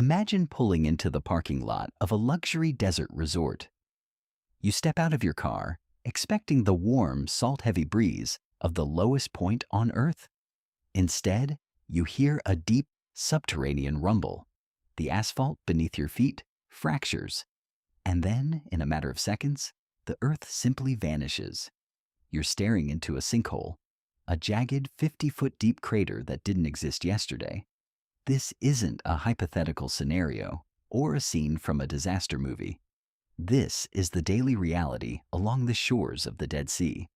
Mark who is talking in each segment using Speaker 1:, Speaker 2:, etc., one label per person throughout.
Speaker 1: Imagine pulling into the parking lot of a luxury desert resort. You step out of your car, expecting the warm, salt-heavy breeze of the lowest point on Earth. Instead, you hear a deep, subterranean rumble. The asphalt beneath your feet fractures, and then, in a matter of seconds, the Earth simply vanishes. You're staring into a sinkhole, a jagged 50-foot deep crater that didn't exist yesterday. This isn't a hypothetical scenario or a scene from a disaster movie. This is the daily reality along the shores of the Dead Sea.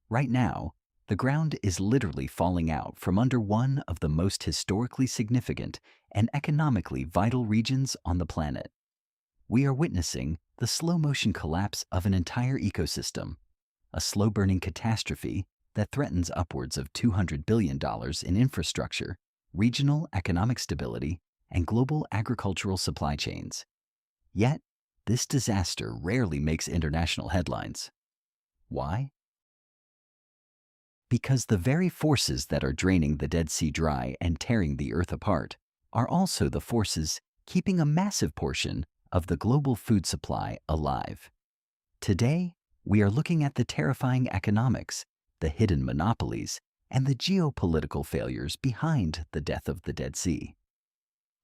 Speaker 1: Right now, the ground is literally falling out from under one of the most historically significant and economically vital regions on the planet. We are witnessing the slow-motion collapse of an entire ecosystem, a slow-burning catastrophe that threatens upwards of $200 billion in infrastructure, regional economic stability, and global agricultural supply chains. Yet, this disaster rarely makes international headlines. Why? Because the very forces that are draining the Dead Sea dry and tearing the Earth apart are also the forces keeping a massive portion of the global food supply alive. Today, we are looking at the terrifying economics, the hidden monopolies, and the geopolitical failures behind the death of the Dead Sea.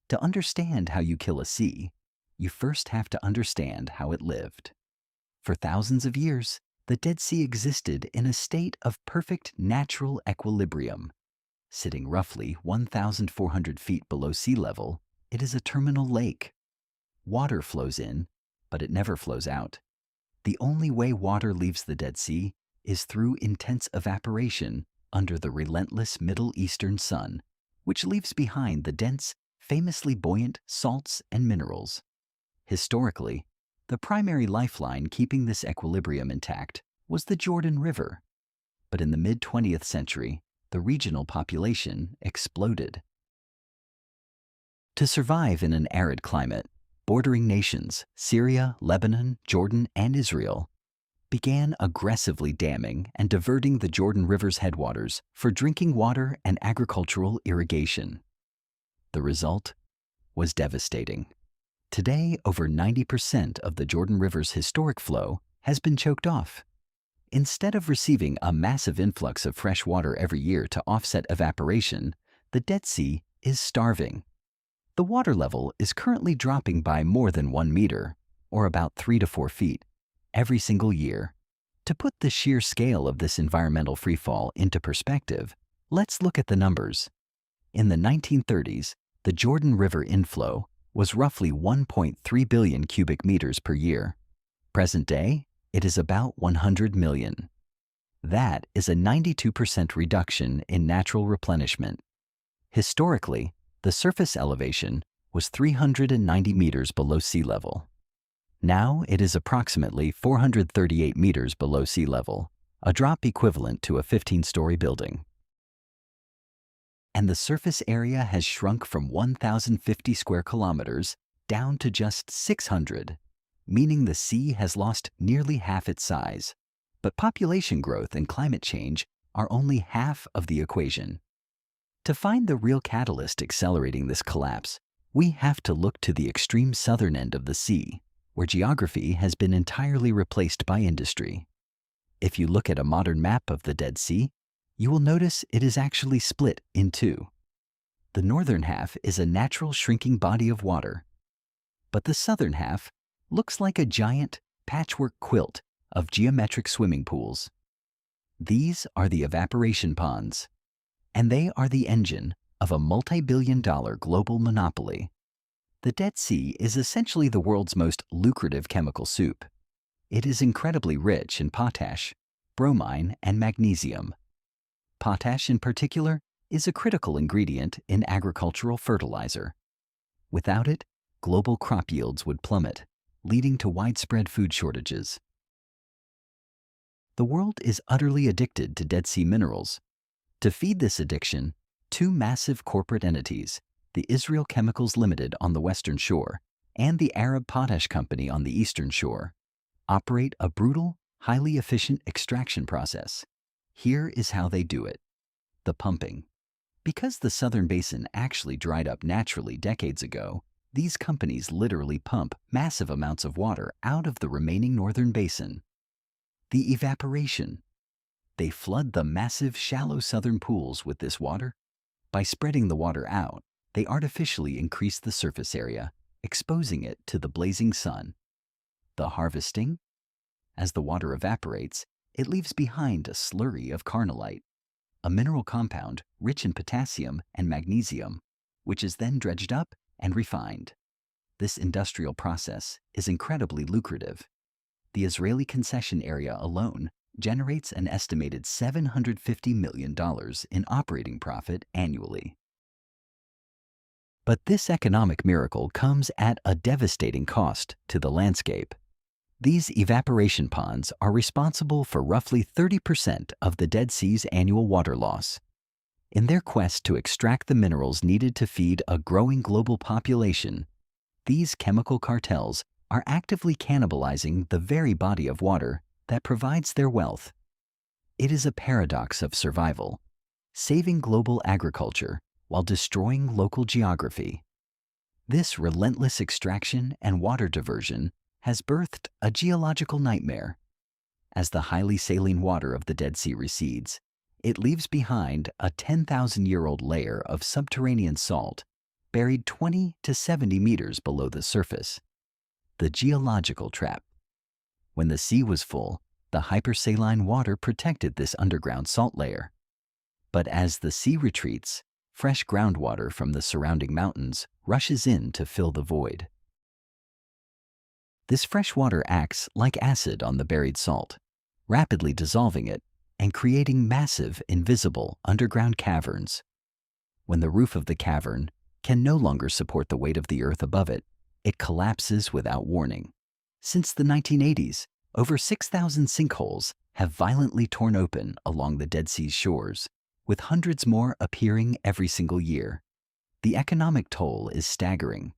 Speaker 1: To understand how you kill a sea, you first have to understand how it lived. For thousands of years, the Dead Sea existed in a state of perfect natural equilibrium. Sitting roughly 1,400 feet below sea level, it is a terminal lake. Water flows in, but it never flows out. The only way water leaves the Dead Sea is through intense evaporation under the relentless Middle Eastern sun, which leaves behind the dense, famously buoyant salts and minerals. Historically, the primary lifeline keeping this equilibrium intact was the Jordan River. But in the mid-20th century, the regional population exploded. To survive in an arid climate, bordering nations, Syria, Lebanon, Jordan, and Israel, began aggressively damming and diverting the Jordan River's headwaters for drinking water and agricultural irrigation. The result was devastating. Today, over 90% of the Jordan River's historic flow has been choked off. Instead of receiving a massive influx of fresh water every year to offset evaporation, the Dead Sea is starving. The water level is currently dropping by more than 1 meter, or about 3 to 4 feet, every single year. To put the sheer scale of this environmental freefall into perspective, let's look at the numbers. In the 1930s, the Jordan River inflow was roughly 1.3 billion cubic meters per year. Present day, it is about 100 million. That is a 92% reduction in natural replenishment. Historically, the surface elevation was 390 meters below sea level. Now it is approximately 438 meters below sea level, a drop equivalent to a 15-story building. And the surface area has shrunk from 1,050 square kilometers down to just 600, meaning the sea has lost nearly half its size. But population growth and climate change are only half of the equation. To find the real catalyst accelerating this collapse, we have to look to the extreme southern end of the sea, where geography has been entirely replaced by industry. If you look at a modern map of the Dead Sea, you will notice it is actually split in two. The northern half is a natural shrinking body of water, but the southern half looks like a giant patchwork quilt of geometric swimming pools. These are the evaporation ponds, and they are the engine of a multi-billion-dollar global monopoly. The Dead Sea is essentially the world's most lucrative chemical soup. It is incredibly rich in potash, bromine, and magnesium. Potash, in particular, is a critical ingredient in agricultural fertilizer. Without it, global crop yields would plummet, leading to widespread food shortages. The world is utterly addicted to Dead Sea minerals. To feed this addiction, two massive corporate entities, the Israel Chemicals Limited on the western shore and the Arab Potash Company on the eastern shore, operate a brutal, highly efficient extraction process. Here is how they do it. The pumping. Because the southern basin actually dried up naturally decades ago, These companies literally pump massive amounts of water out of the remaining northern basin. The evaporation. They flood the massive, shallow southern pools with this water. By spreading the water out, they artificially increase the surface area, exposing it to the blazing sun. The harvesting. As the water evaporates, it leaves behind a slurry of carnallite, a mineral compound rich in potassium and magnesium, which is then dredged up and refined. This industrial process is incredibly lucrative. The Israeli concession area alone generates an estimated $750 million in operating profit annually. But this economic miracle comes at a devastating cost to the landscape. These evaporation ponds are responsible for roughly 30% of the Dead Sea's annual water loss. In their quest to extract the minerals needed to feed a growing global population, these chemical cartels are actively cannibalizing the very body of water that provides their wealth. It is a paradox of survival, saving global agriculture while destroying local geography. This relentless extraction and water diversion has birthed a geological nightmare. As the highly saline water of the Dead Sea recedes, it leaves behind a 10,000-year-old layer of subterranean salt buried 20 to 70 meters below the surface. The geological trap. When the sea was full, the hypersaline water protected this underground salt layer. But as the sea retreats, fresh groundwater from the surrounding mountains rushes in to fill the void. This fresh water acts like acid on the buried salt, rapidly dissolving it and creating massive, invisible underground caverns. When the roof of the cavern can no longer support the weight of the earth above it, it collapses without warning. Since the 1980s, over 6,000 sinkholes have violently torn open along the Dead Sea's shores, with hundreds more appearing every single year. The economic toll is staggering.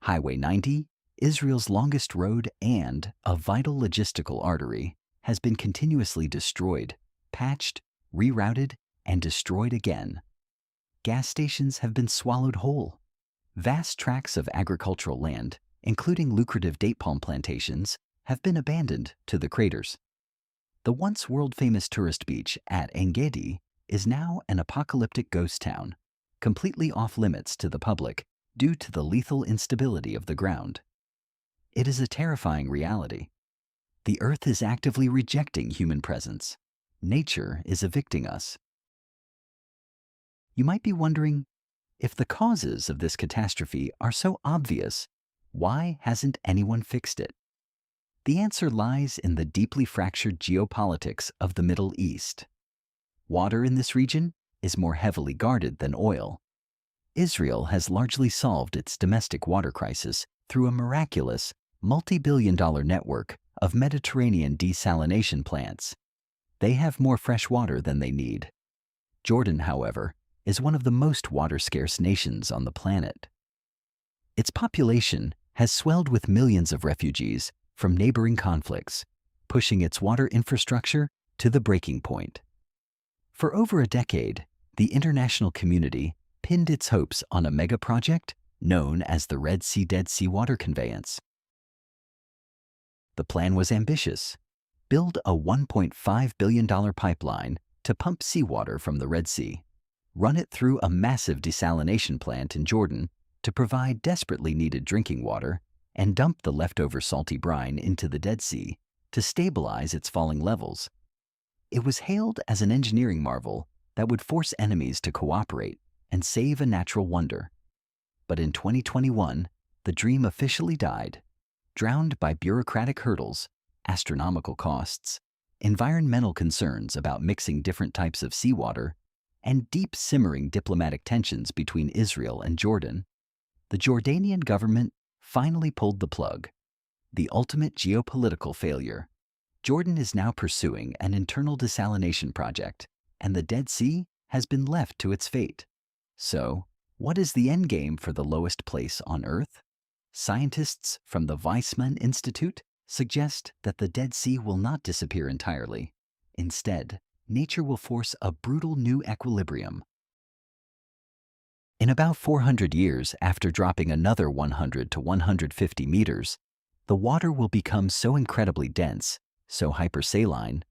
Speaker 1: Highway 90, Israel's longest road and a vital logistical artery, has been continuously destroyed, patched, rerouted, and destroyed again. Gas stations have been swallowed whole. Vast tracts of agricultural land, including lucrative date palm plantations, have been abandoned to the craters. The once world-famous tourist beach at En-Gedi is now an apocalyptic ghost town, completely off-limits to the public due to the lethal instability of the ground. It is a terrifying reality. The Earth is actively rejecting human presence. Nature is evicting us. You might be wondering, if the causes of this catastrophe are so obvious, why hasn't anyone fixed it? The answer lies in the deeply fractured geopolitics of the Middle East. Water in this region is more heavily guarded than oil. Israel has largely solved its domestic water crisis through a miraculous, multi-billion-dollar network of Mediterranean desalination plants. They have more fresh water than they need. Jordan, however, is one of the most water-scarce nations on the planet. Its population has swelled with millions of refugees from neighboring conflicts, pushing its water infrastructure to the breaking point. For over a decade, the international community pinned its hopes on a mega project known as the Red Sea-Dead Sea Water Conveyance. The plan was ambitious: build a $1.5 billion pipeline to pump seawater from the Red Sea, run it through a massive desalination plant in Jordan to provide desperately needed drinking water, and dump the leftover salty brine into the Dead Sea to stabilize its falling levels. It was hailed as an engineering marvel that would force enemies to cooperate and save a natural wonder. But in 2021, the dream officially died, drowned by bureaucratic hurdles, astronomical costs, environmental concerns about mixing different types of seawater, and deep simmering diplomatic tensions between Israel and Jordan. The Jordanian government finally pulled the plug. The ultimate geopolitical failure. Jordan is now pursuing an internal desalination project, and the Dead Sea has been left to its fate. So, what is the endgame for the lowest place on Earth? Scientists from the Weizmann Institute suggest that the Dead Sea will not disappear entirely. Instead, nature will force a brutal new equilibrium. In about 400 years, after dropping another 100 to 150 meters, the water will become so incredibly dense, so hypersaline,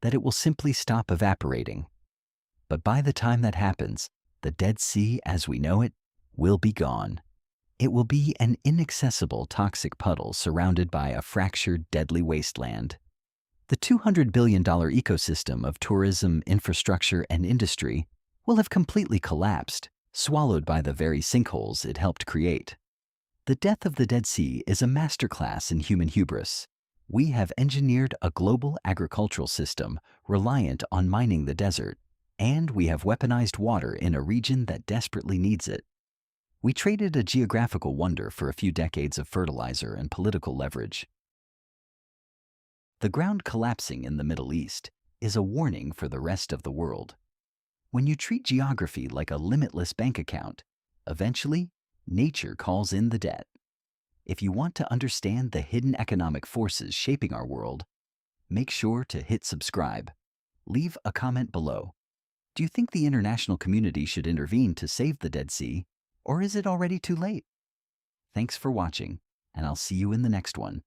Speaker 1: that it will simply stop evaporating. But by the time that happens, the Dead Sea as we know it will be gone. It will be an inaccessible toxic puddle surrounded by a fractured, deadly wasteland. The $200 billion ecosystem of tourism, infrastructure, and industry will have completely collapsed, swallowed by the very sinkholes it helped create. The death of the Dead Sea is a masterclass in human hubris. We have engineered a global agricultural system reliant on mining the desert, and we have weaponized water in a region that desperately needs it. We traded a geographical wonder for a few decades of fertilizer and political leverage. The ground collapsing in the Middle East is a warning for the rest of the world. When you treat geography like a limitless bank account, eventually, nature calls in the debt. If you want to understand the hidden economic forces shaping our world, make sure to hit subscribe. Leave a comment below. Do you think the international community should intervene to save the Dead Sea, or is it already too late? Thanks for watching, and I'll see you in the next one.